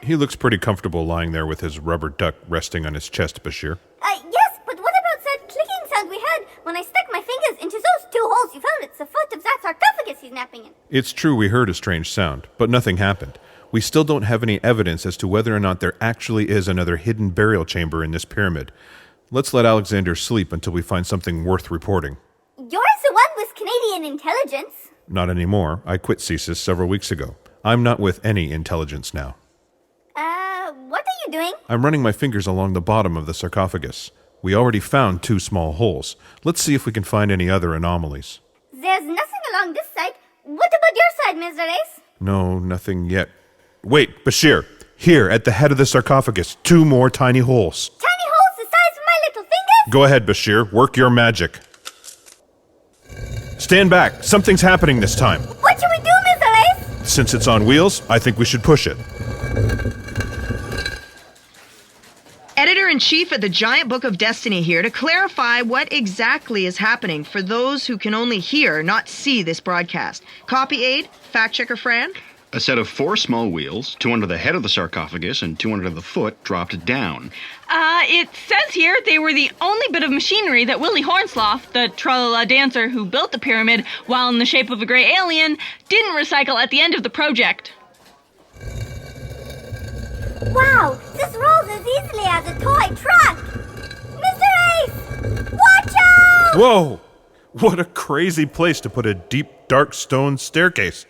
He looks pretty comfortable lying there with his rubber duck resting on his chest, Bashir. Yes, but what about that clicking sound we had when I stuck my fingers into those 2 holes you found at the foot of that sarcophagus he's napping in? It's true we heard a strange sound, but nothing happened. We still don't have any evidence as to whether or not there actually is another hidden burial chamber in this pyramid. Let's let Alexander sleep until we find something worth reporting. You're the one with Canadian intelligence. Not anymore. I quit CSIS several weeks ago. I'm not with any intelligence now. What are you doing? I'm running my fingers along the bottom of the sarcophagus. We already found 2 small holes. Let's see if we can find any other anomalies. There's nothing along this side. What about your side, Mr. Ace? No, nothing yet. Wait, Bashir. Here, at the head of the sarcophagus, 2 more tiny holes. Tiny holes the size of my little fingers? Go ahead, Bashir. Work your magic. Stand back. Something's happening this time. What should we do, Mr. Ace? Since it's on wheels, I think we should push it. Editor-in-Chief at the Giant Book of Destiny here to clarify what exactly is happening for those who can only hear, not see this broadcast. Copy aid, fact-checker Fran? A set of 4 small wheels, 2 under the head of the sarcophagus and 2 under the foot, dropped down. It says here they were the only bit of machinery that Willie Hornsloth, the tra-la-la dancer who built the pyramid while in the shape of a gray alien, didn't recycle at the end of the project. Wow, this rolls as easily as a toy truck! Mr. Ace! Watch out! Whoa! What a crazy place to put a deep, dark stone staircase.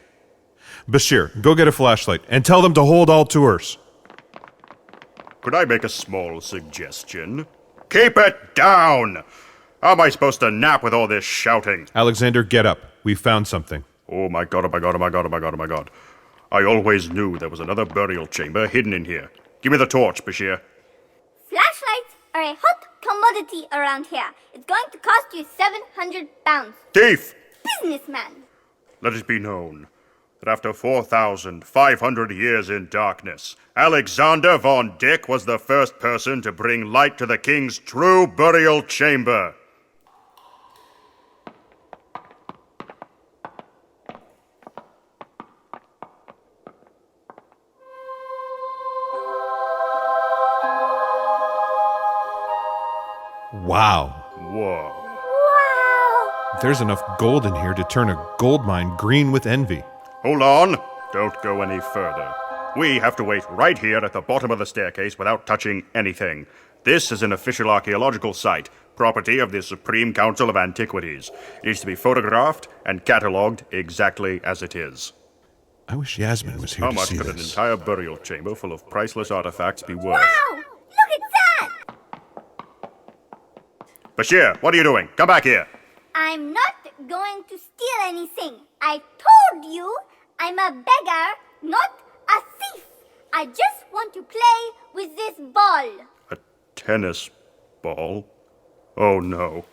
Bashir, go get a flashlight and tell them to hold all tours. Could I make a small suggestion? Keep it down! How am I supposed to nap with all this shouting? Alexander, get up. We found something. Oh my god, oh my god, oh my god, oh my god, oh my god. I always knew there was another burial chamber hidden in here. Give me the torch, Bashir. Flashlights are a hot commodity around here. It's going to cost you 700 pounds. Thief! Businessman. Let it be known that after 4,500 years in darkness, Alexander von Dyck was the first person to bring light to the king's true burial chamber. Wow. Whoa. Wow. There's enough gold in here to turn a gold mine green with envy. Hold on. Don't go any further. We have to wait right here at the bottom of the staircase without touching anything. This is an official archaeological site, property of the Supreme Council of Antiquities. It needs to be photographed and catalogued exactly as it is. I wish Yasmin was here How to much see could an this. entire burial chamber full of priceless artifacts be worth? Wow! Look at that! Bashir, what are you doing? Come back here. I'm not going to steal anything. I told you I'm a beggar, not a thief. I just want to play with this ball. A tennis ball? Oh no.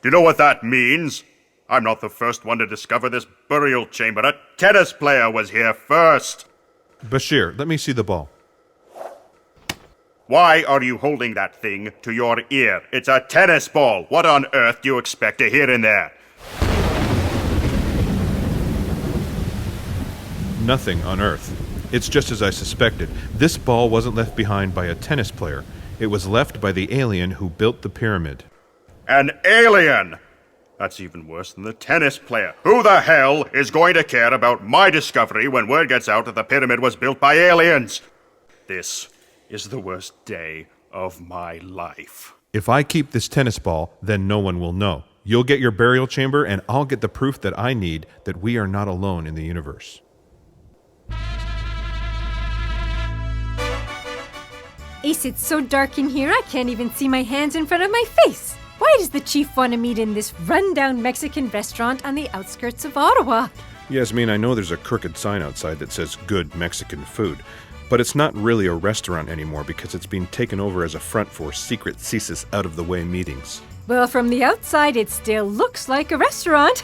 Do you know what that means? I'm not the first one to discover this burial chamber. A tennis player was here first. Bashir, let me see the ball. Why are you holding that thing to your ear? It's a tennis ball. What on earth do you expect to hear in there? Nothing on Earth. It's just as I suspected. This ball wasn't left behind by a tennis player. It was left by the alien who built the pyramid. An alien! That's even worse than the tennis player. Who the hell is going to care about my discovery when word gets out that the pyramid was built by aliens? This is the worst day of my life. If I keep this tennis ball, then no one will know. You'll get your burial chamber, and I'll get the proof that I need that we are not alone in the universe. Ace, it's so dark in here I can't even see my hands in front of my face. Why does the chief want to meet in this rundown Mexican restaurant on the outskirts of Ottawa? Yasmin, I know there's a crooked sign outside that says good Mexican food, but it's not really a restaurant anymore because it's been taken over as a front for secret CSIS out-of-the-way meetings. Well, from the outside, it still looks like a restaurant.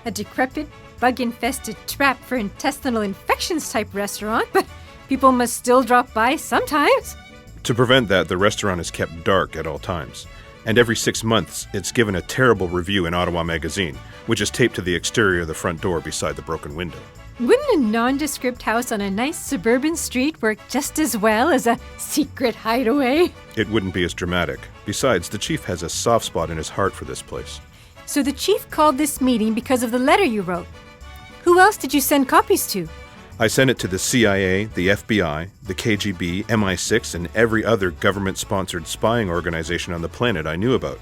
A decrepit, bug-infested trap for intestinal infections type restaurant, but people must still drop by sometimes. To prevent that, the restaurant is kept dark at all times. And every 6 months, it's given a terrible review in Ottawa Magazine, which is taped to the exterior of the front door beside the broken window. Wouldn't a nondescript house on a nice suburban street work just as well as a secret hideaway? It wouldn't be as dramatic. Besides, the chief has a soft spot in his heart for this place. So the chief called this meeting because of the letter you wrote. Who else did you send copies to? I sent it to the CIA, the FBI, the KGB, MI6, and every other government-sponsored spying organization on the planet I knew about,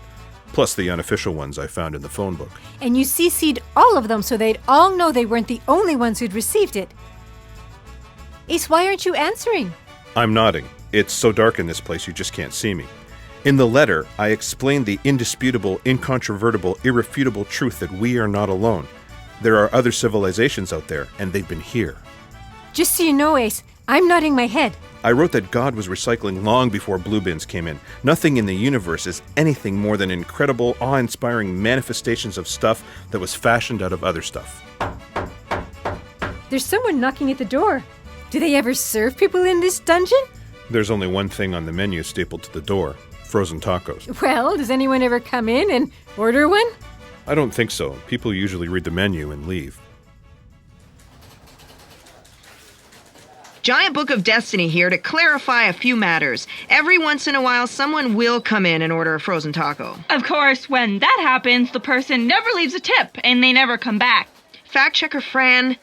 plus the unofficial ones I found in the phone book. And you CC'd all of them so they'd all know they weren't the only ones who'd received it. Ace, why aren't you answering? I'm nodding. It's so dark in this place you just can't see me. In the letter, I explained the indisputable, incontrovertible, irrefutable truth that we are not alone. There are other civilizations out there, and they've been here. Just so you know, Ace, I'm nodding my head. I wrote that God was recycling long before blue bins came in. Nothing in the universe is anything more than incredible, awe-inspiring manifestations of stuff that was fashioned out of other stuff. There's someone knocking at the door. Do they ever serve people in this dungeon? There's only one thing on the menu stapled to the door: frozen tacos. Well, does anyone ever come in and order one? I don't think so. People usually read the menu and leave. Giant Book of Destiny here to clarify a few matters. Every once in a while, someone will come in and order a frozen taco. Of course, when that happens, the person never leaves a tip and they never come back. Fact checker Fran,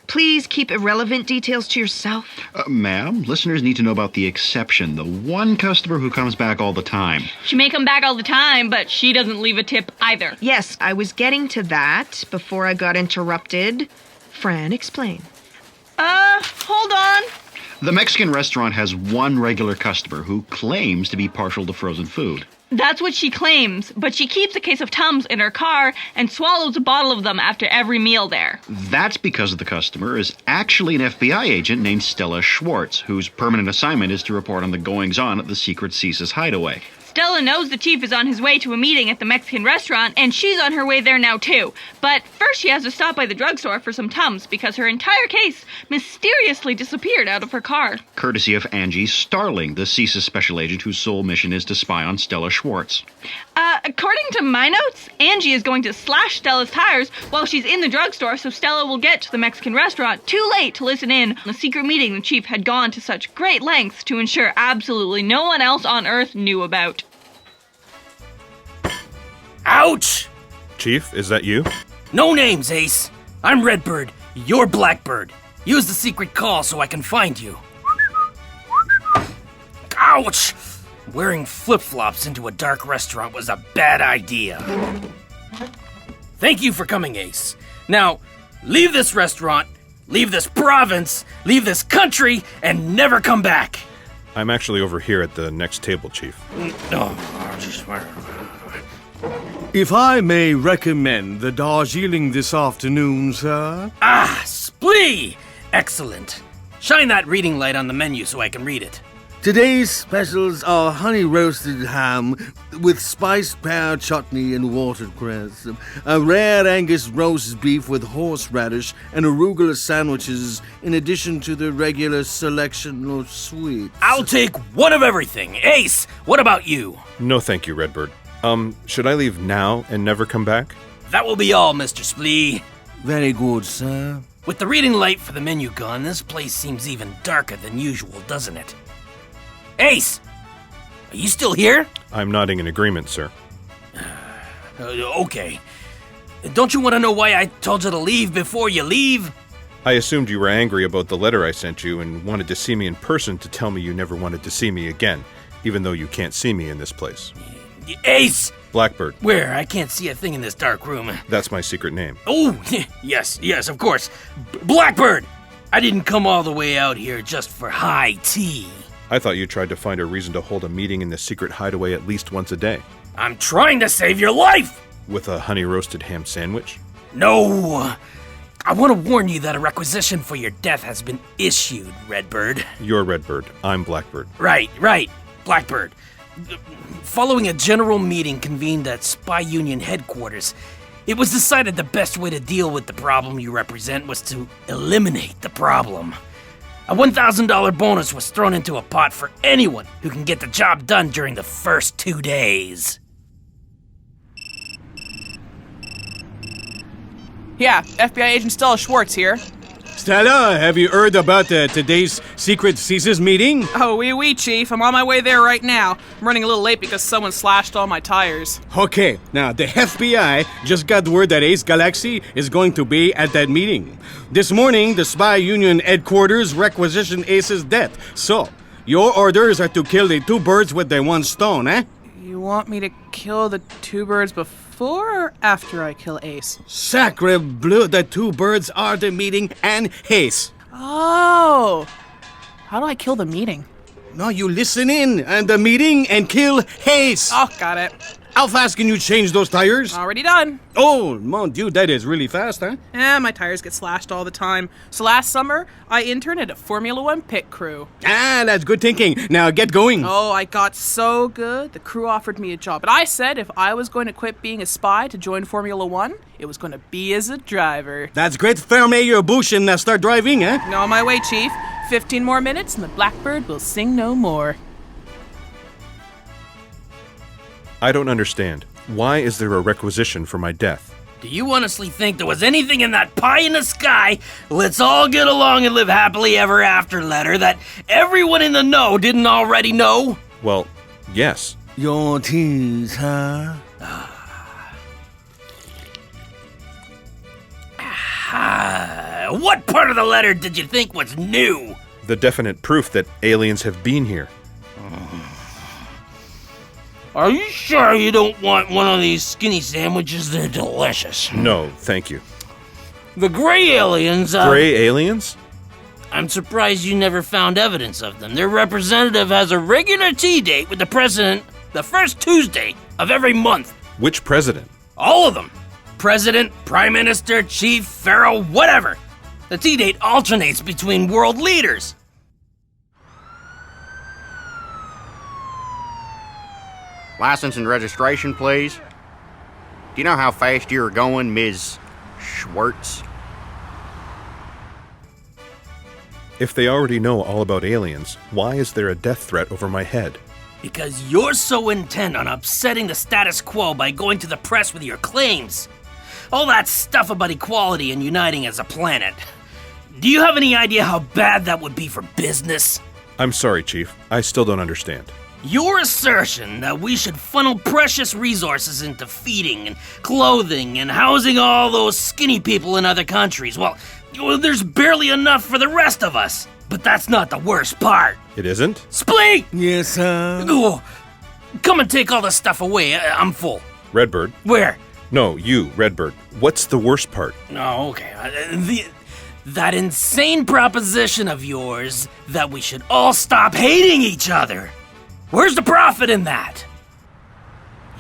please keep irrelevant details to yourself. Ma'am, listeners need to know about the exception, the one customer who comes back all the time. She may come back all the time, but she doesn't leave a tip either. Yes, I was getting to that before I got interrupted. Fran, explain. Hold on. The Mexican restaurant has one regular customer who claims to be partial to frozen food. That's what she claims, but she keeps a case of Tums in her car and swallows a bottle of them after every meal there. That's because the customer is actually an FBI agent named Stella Schwartz, whose permanent assignment is to report on the goings-on at the secret CSIS hideaway. Stella knows the chief is on his way to a meeting at the Mexican restaurant, and she's on her way there now too. But first she has to stop by the drugstore for some Tums because her entire case mysteriously disappeared out of her car. Courtesy of Angie Starling, the CSIS special agent whose sole mission is to spy on Stella Schwartz. According to my notes, Angie is going to slash Stella's tires while she's in the drugstore so Stella will get to the Mexican restaurant too late to listen in on the secret meeting the chief had gone to such great lengths to ensure absolutely no one else on Earth knew about. Ouch! Chief, is that you? No names, Ace. I'm Redbird. You're Blackbird. Use the secret call so I can find you. Ouch! Wearing flip-flops into a dark restaurant was a bad idea. Thank you for coming, Ace. Now, leave this restaurant, leave this province, leave this country, and never come back. I'm actually over here at the next table, Chief. If I may recommend the Darjeeling this afternoon, sir? Ah, splee! Excellent. Shine that reading light on the menu so I can read it. Today's specials are honey roasted ham with spiced pear chutney and watercress, a rare Angus roast beef with horseradish and arugula sandwiches, in addition to the regular selection of sweets. I'll take one of everything. Ace, what about you? No thank you, Redbird. Should I leave now and never come back? That will be all, Mr. Splee. Very good, sir. With the reading light for the menu gone, this place seems even darker than usual, doesn't it? Ace! Are you still here? I'm nodding in agreement, sir. Okay. Don't you want to know why I told you to leave before you leave? I assumed you were angry about the letter I sent you and wanted to see me in person to tell me you never wanted to see me again, even though you can't see me in this place. Ace! Blackbird. Where? I can't see a thing in this dark room. That's my secret name. Oh, yes, of course. Blackbird! I didn't come all the way out here just for high tea. I thought you tried to find a reason to hold a meeting in the secret hideaway at least once a day. I'm trying to save your life! With a honey-roasted ham sandwich? No! I want to warn you that a requisition for your death has been issued, Redbird. You're Redbird. I'm Blackbird. Right, Blackbird. Following a general meeting convened at Spy Union headquarters, it was decided the best way to deal with the problem you represent was to eliminate the problem. A $1,000 bonus was thrown into a pot for anyone who can get the job done during the first 2 days. Yeah, FBI agent Stella Schwartz here. Stella, have you heard about today's Secret CSIS meeting? Oh, oui, Chief. I'm on my way there right now. I'm running a little late because someone slashed all my tires. Okay, now the FBI just got word that Ace Galaksi is going to be at that meeting. This morning, the Spy Union headquarters requisitioned Ace's death. So, your orders are to kill the two birds with the one stone, eh? You want me to kill the two birds before or after I kill Ace? Sacre bleu, the two birds are the meeting and Ace. Oh! How do I kill the meeting? No, you listen in and the meeting and kill Ace. Oh, got it. How fast can you change those tires? Already done. Oh, mon Dieu, that is really fast, huh? My tires get slashed all the time. So last summer, I interned at a Formula One pit crew. Ah, that's good thinking. Now get going. Oh, I got so good. The crew offered me a job. But I said if I was going to quit being a spy to join Formula One, it was going to be as a driver. That's great. Ferme your bouche and start driving, huh? On my way, Chief. 15 more minutes and the Blackbird will sing no more. I don't understand. Why is there a requisition for my death? Do you honestly think there was anything in that pie in the sky, let's all get along and live happily ever after letter that everyone in the know didn't already know? Well, yes. Your teeth, huh? What part of the letter did you think was new? The definite proof that aliens have been here. Are you sure you don't want one of these skinny sandwiches? They're delicious. No, thank you. The gray aliens, Gray aliens? I'm surprised you never found evidence of them. Their representative has a regular tea date with the president the first Tuesday of every month. Which president? All of them. President, Prime Minister, Chief, Pharaoh, whatever. The tea date alternates between world leaders. License and registration, please. Do you know how fast you're going, Ms. Schwartz? If they already know all about aliens, why is there a death threat over my head? Because you're so intent on upsetting the status quo by going to the press with your claims. All that stuff about equality and uniting as a planet. Do you have any idea how bad that would be for business? I'm sorry, Chief. I still don't understand. Your assertion that we should funnel precious resources into feeding and clothing and housing all those skinny people in other countries, well, there's barely enough for the rest of us. But that's not the worst part. It isn't? Spleet! Yes, sir. Oh, come and take all this stuff away. I'm full. Redbird? Where? No, you, Redbird. What's the worst part? Oh, okay. That insane proposition of yours that we should all stop hating each other. Where's the profit in that?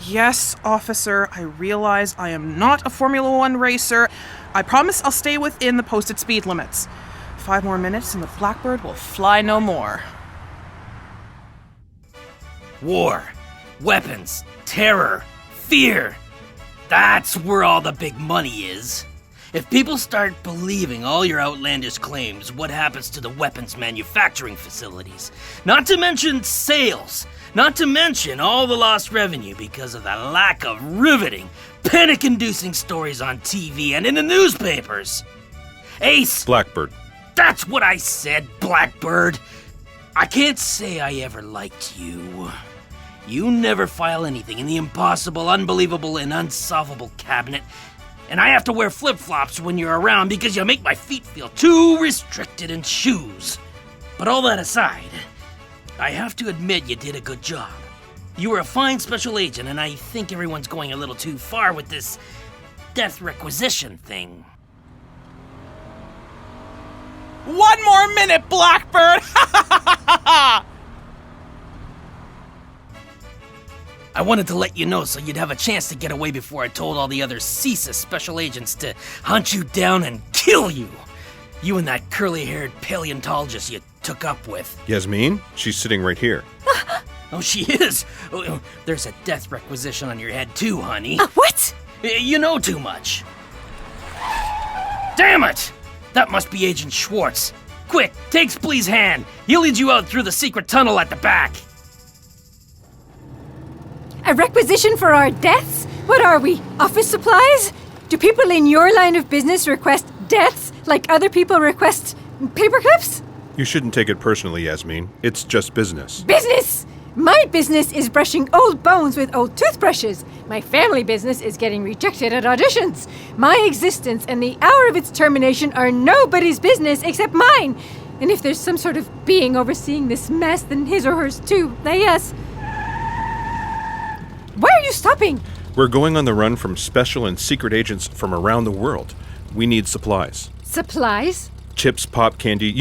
Yes, officer, I realize I am not a Formula One racer. I promise I'll stay within the posted speed limits. 5 more minutes and the Blackbird will fly no more. War, weapons, terror, fear. That's where all the big money is. If people start believing all your outlandish claims, what happens to the weapons manufacturing facilities? Not to mention sales. Not to mention all the lost revenue because of the lack of riveting, panic-inducing stories on TV and in the newspapers. Ace! Blackbird. That's what I said, Blackbird. I can't say I ever liked you. You never file anything in the impossible, unbelievable, and unsolvable cabinet. And I have to wear flip-flops when you're around because you make my feet feel too restricted in shoes. But all that aside, I have to admit you did a good job. You were a fine special agent, and I think everyone's going a little too far with this death requisition thing. 1 more minute, Blackbird! I wanted to let you know so you'd have a chance to get away before I told all the other CSIS special agents to hunt you down and kill you. You and that curly-haired paleontologist you took up with. Yasmin? She's sitting right here. Oh, she is. Oh, there's a death requisition on your head too, honey. What? You know too much. Damn it! That must be Agent Schwartz. Quick, take Splee's hand. He'll lead you out through the secret tunnel at the back. A requisition for our deaths? What are we, office supplies? Do people in your line of business request deaths like other people request paperclips? You shouldn't take it personally, Yasmin. It's just business. Business! My business is brushing old bones with old toothbrushes. My family business is getting rejected at auditions. My existence and the hour of its termination are nobody's business except mine. And if there's some sort of being overseeing this mess, then his or hers too, I guess. Why are you stopping? We're going on the run from special and secret agents from around the world. We need supplies. Supplies? Chips, pop candy,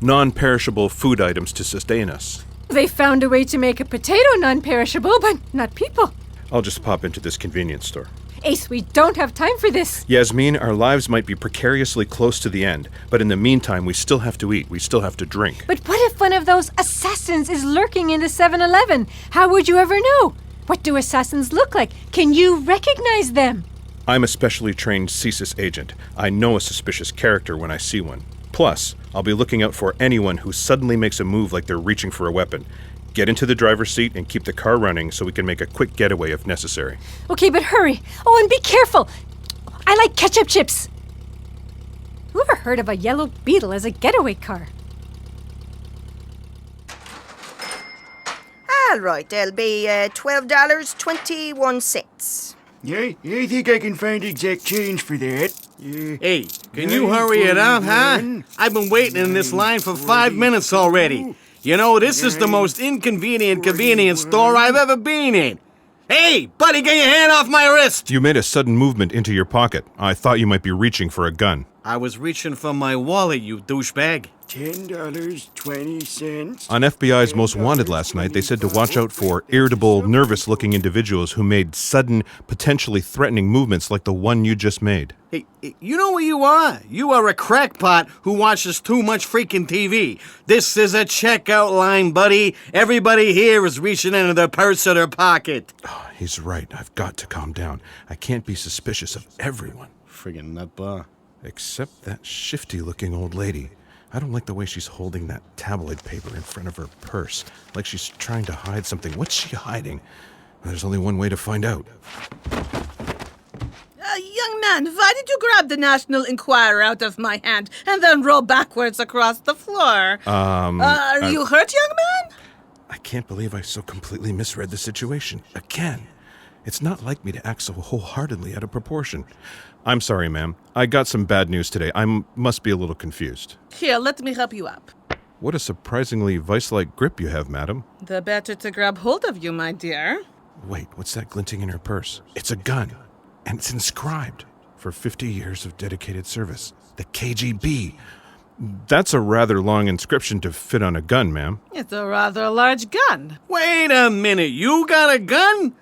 non-perishable food items to sustain us. They found a way to make a potato non-perishable, but not people. I'll just pop into this convenience store. Ace, we don't have time for this. Yasmin, our lives might be precariously close to the end, but in the meantime, we still have to eat, we still have to drink. But what if one of those assassins is lurking in the 7-Eleven? How would you ever know? What do assassins look like? Can you recognize them? I'm a specially trained CSIS agent. I know a suspicious character when I see one. Plus, I'll be looking out for anyone who suddenly makes a move like they're reaching for a weapon. Get into the driver's seat and keep the car running so we can make a quick getaway if necessary. Okay, but hurry. Oh, and be careful. I like ketchup chips. Who ever heard of a yellow Beetle as a getaway car? All right, there'll be $12.21. Yeah, I think I can find exact change for that. Hey, can you hurry it up, huh? I've been waiting in this line for 5 minutes already. You know, this is the most inconvenient convenience store I've ever been in. Hey, buddy, get your hand off my wrist! You made a sudden movement into your pocket. I thought you might be reaching for a gun. I was reaching for my wallet, you douchebag. $10.20. On FBI's Most Wanted last night, they said to watch out for irritable, nervous-looking individuals who made sudden, potentially threatening movements like the one you just made. Hey, you know what you are? You are a crackpot who watches too much freaking TV. This is a checkout line, buddy. Everybody here is reaching into their purse or their pocket. Oh, he's right. I've got to calm down. I can't be suspicious of everyone. Friggin' nutbar. Except that shifty-looking old lady. I don't like the way she's holding that tabloid paper in front of her purse, like she's trying to hide something. What's she hiding? There's only one way to find out. Young man, why did you grab the National Enquirer out of my hand and then roll backwards across the floor? Are you hurt, young man? I can't believe I so completely misread the situation. Again. It's not like me to act so wholeheartedly out of proportion. I'm sorry, ma'am. I got some bad news today. I must be a little confused. Here, let me help you up. What a surprisingly vice-like grip you have, madam. The better to grab hold of you, my dear. Wait, what's that glinting in her purse? It's a gun. And it's inscribed. For 50 years of dedicated service. The KGB. That's a rather long inscription to fit on a gun, ma'am. It's a rather large gun. Wait a minute, you got a gun?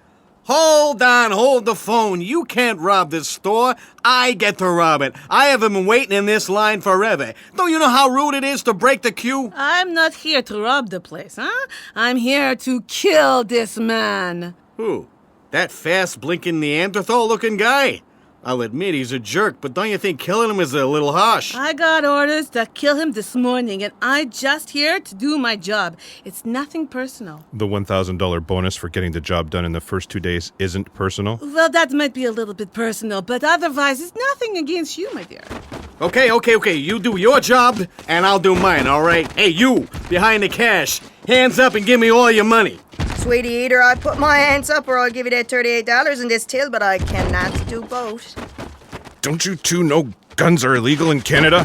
Hold on, hold the phone. You can't rob this store. I get to rob it. I haven't been waiting in this line forever. Don't you know how rude it is to break the queue? I'm not here to rob the place, huh? I'm here to kill this man. Who? That fast, blinking Neanderthal-looking guy? I'll admit he's a jerk, but don't you think killing him is a little harsh? I got orders to kill him this morning, and I'm just here to do my job. It's nothing personal. The $1,000 bonus for getting the job done in the first 2 days isn't personal? Well, that might be a little bit personal, but otherwise it's nothing against you, my dear. Okay. You do your job, and I'll do mine, all right? Hey, you, behind the cash, hands up and give me all your money. Sweetie, either I put my hands up or I'll give you that $38 in this till, but I cannot do both. Don't you two know guns are illegal in Canada?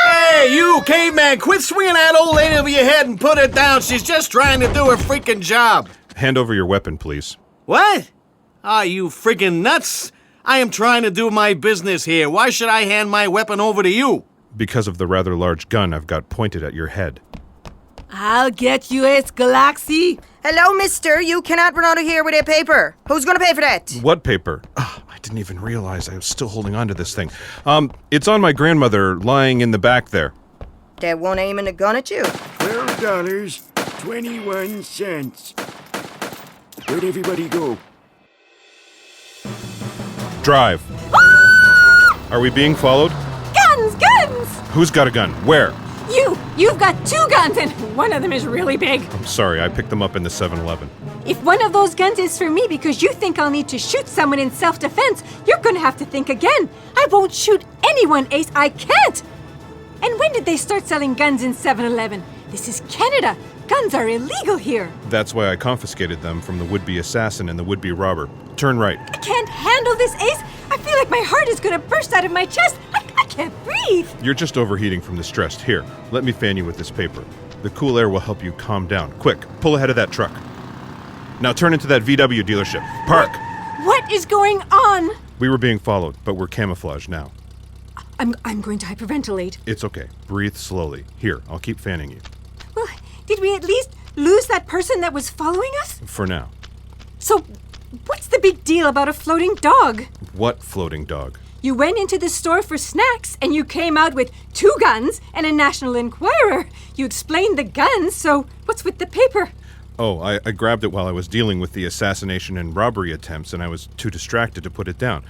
Hey, you, caveman, quit swinging that old lady over your head and put her down. She's just trying to do her freaking job. Hand over your weapon, please. What? Are you freaking nuts? I am trying to do my business here. Why should I hand my weapon over to you? Because of the rather large gun I've got pointed at your head. I'll get you, Ace Galaksi. Hello, mister. You cannot run out of here with a paper. Who's going to pay for that? What paper? I didn't even realize I was still holding on to this thing. It's on my grandmother, lying in the back there. They won't aiming a gun at you. $12.21. Where'd everybody go? Drive. Are we being followed? Guns! Guns! Who's got a gun? Where? You've got 2 guns and one of them is really big. I'm sorry, I picked them up in the 7-Eleven. If one of those guns is for me because you think I'll need to shoot someone in self-defense, you're gonna have to think again. I won't shoot anyone, Ace. I can't! And when did they start selling guns in 7-Eleven? This is Canada. Guns are illegal here. That's why I confiscated them from the would-be assassin and the would-be robber. Turn right. I can't handle this, Ace. I feel like my heart is gonna burst out of my chest. I can't breathe. You're just overheating from the stress. Here, let me fan you with this paper. The cool air will help you calm down. Quick, pull ahead of that truck. Now turn into that VW dealership. Park! What is going on? We were being followed, but we're camouflaged now. I'm going to hyperventilate. It's okay. Breathe slowly. Here, I'll keep fanning you. Well, did we at least lose that person that was following us? For now. So, what's the big deal about a floating dog? What floating dog? You went into the store for snacks and you came out with 2 guns and a National Enquirer. You explained the guns, so what's with the paper? Oh, I grabbed it while I was dealing with the assassination and robbery attempts, and I was too distracted to put it down.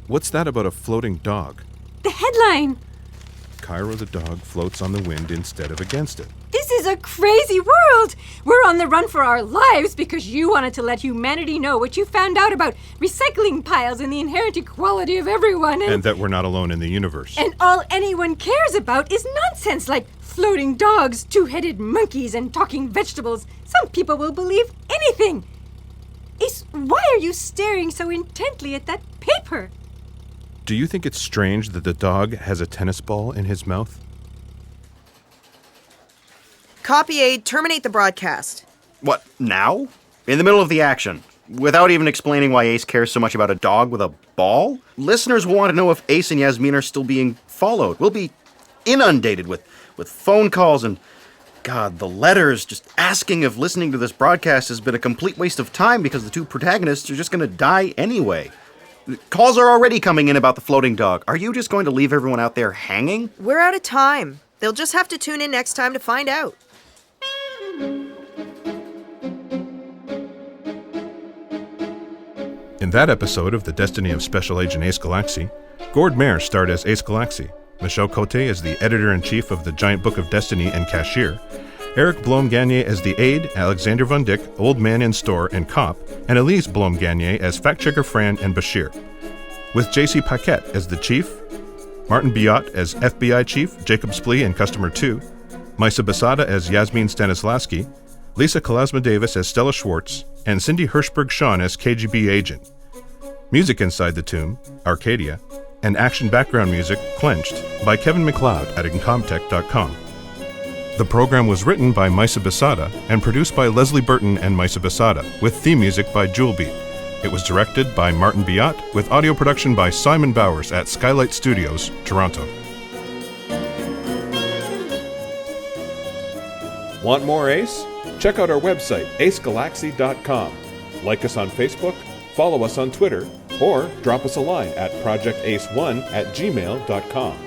What's that about a floating dog? The headline. Cairo the dog floats on the wind instead of against it. This is a crazy world! We're on the run for our lives because you wanted to let humanity know what you found out about recycling piles and the inherent equality of everyone. And that we're not alone in the universe. And all anyone cares about is nonsense like floating dogs, 2-headed monkeys, and talking vegetables. Some people will believe anything. Ace, why are you staring so intently at that paper? Do you think it's strange that the dog has a tennis ball in his mouth? Copy aid, terminate the broadcast. What, now? In the middle of the action? Without even explaining why Ace cares so much about a dog with a ball? Listeners will want to know if Ace and Yasmin are still being followed. We'll be inundated with phone calls and, God, the letters just asking if listening to this broadcast has been a complete waste of time because the 2 protagonists are just going to die anyway. Calls are already coming in about the floating dog. Are you just going to leave everyone out there hanging? We're out of time. They'll just have to tune in next time to find out. In that episode of The Destiny of Special Agent Ace Galaksi, Gord Mayer starred as Ace Galaksi, Michel Cote as the editor-in-chief of the Giant Book of Destiny and cashier, Eric Blom-Gagné as the aide, Alexander Von Dick, old man in store and cop, and Elise Blom-Gagné as fact-checker Fran and Bashir. With J.C. Paquette as the chief, Martin Biot as FBI chief, Jacob Splee and customer 2, Maisa Basada as Yasmin Stanislavski, Lisa Kalasma-Davis as Stella Schwartz, and Cindy Hirschberg-Shawn as KGB agent. Music inside the tomb, Arcadia, and action background music, Clenched, by Kevin MacLeod at Incomtech.com. The program was written by Maisa Basada and produced by Leslie Burton and Maisa Basada, with theme music by Jewelbeat. It was directed by Martin Biot, with audio production by Simon Bowers at Skylight Studios, Toronto. Want more Ace? Check out our website, acegalaxy.com. Like us on Facebook, follow us on Twitter, or drop us a line at projectace1@gmail.com.